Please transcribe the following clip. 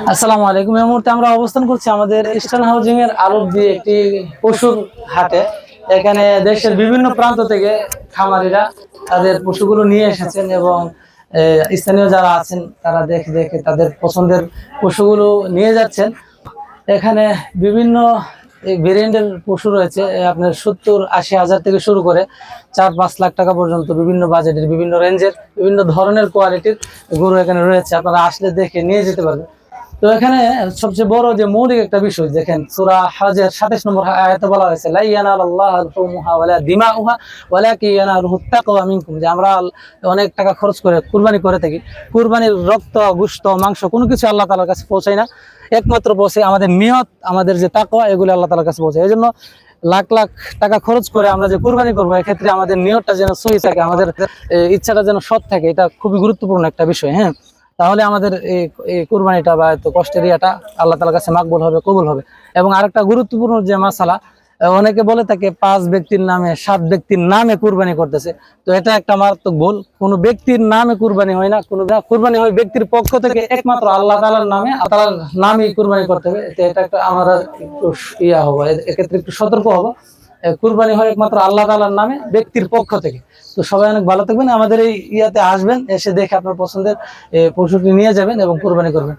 আসসালামু আলাইকুম। এই মুহূর্তে আমরা অবস্থান করছি আমাদের ইস্টার্ন হাউজিং এর আরব দিয়ে একটি পশুর হাটে। এখানে দেশের বিভিন্ন প্রান্ত থেকে খামারিরা তাদের পশুগুলো নিয়ে এসেছেন এবং স্থানীয় যারা আছেন তারা দেখে দেখে তাদের পছন্দের পশুগুলো নিয়ে যাচ্ছেন। এখানে বিভিন্ন ভেরিয়েন্টের পশু রয়েছে, আপনার 70-80 হাজার থেকে শুরু করে 4-5 লাখ টাকা পর্যন্ত বিভিন্ন বাজেটের, বিভিন্ন রেঞ্জের, বিভিন্ন ধরনের কোয়ালিটির গরু এখানে রয়েছে। আপনারা আসলে দেখে নিয়ে যেতে পারবেন। তো এখানে সবচেয়ে বড় যে মৌলিক একটা বিষয় দেখেন, সূরা হজের 27 নম্বর আয়াতে বলা হয়েছে লা ইয়ানালাল্লাহু লুহুমুহা ওয়ালা দিমাউহা ওয়ালাকিন ইয়ানালুহু তাকওয়া মিনকুম, যে আমরা অনেক টাকা খরচ করে কুরবানি করে থাকি। কুরবানির রক্ত, গোশত, মাংস কোনো কিছু আল্লাহ তাআলার কাছে পৌঁছায় না, একমাত্র পৌঁছে আমাদের নিয়ত, আমাদের যে তাকওয়া, এগুলো আল্লাহ তাআলার কাছে পৌঁছায়। এজন্য লাখ লাখ টাকা খরচ করে আমরা যে কুরবানি করবো, এক্ষেত্রে আমাদের নিয়তটা যেন সহি থাকে, আমাদের ইচ্ছাটা যেন সৎ থাকে, এটা খুবই গুরুত্বপূর্ণ একটা বিষয়। হ্যাঁ, তাহলে আমাদের এই কুরবানিটা বা এত কষ্টের ইয়াটা আল্লাহ তাআলার কাছে মাকবুল হবে, কবুল হবে। এবং আরেকটা গুরুত্বপূর্ণ যে মাসালা, অনেকে বলে থাকে 5 ব্যক্তির নামে 7 ব্যক্তির নামে কুরবানি করতেছে। তো এটা একটা মারাত্মক ভুল। কোনো ব্যক্তির নামে কুরবানি হয় না, কোনো কুরবানি হয় ব্যক্তির পক্ষ থেকে, একমাত্র আল্লাহ তাআলার নামে, তাআলার নামেই কুরবানি করতে হবে। এটা একটা আমরা একটু ইয়া হবো, এক্ষেত্রে একটু সতর্ক হবো। কুরবানি হয় একমাত্র আল্লাহ তাআলার নামে, ব্যক্তির পক্ষ থেকে। তো সবাই অনেক ভালো থাকবেন, আমাদের এই ইয়াতে আসবেন, এসে দেখে আপনার পছন্দের পশুটি নিয়ে যাবেন এবং কুরবানি করবেন।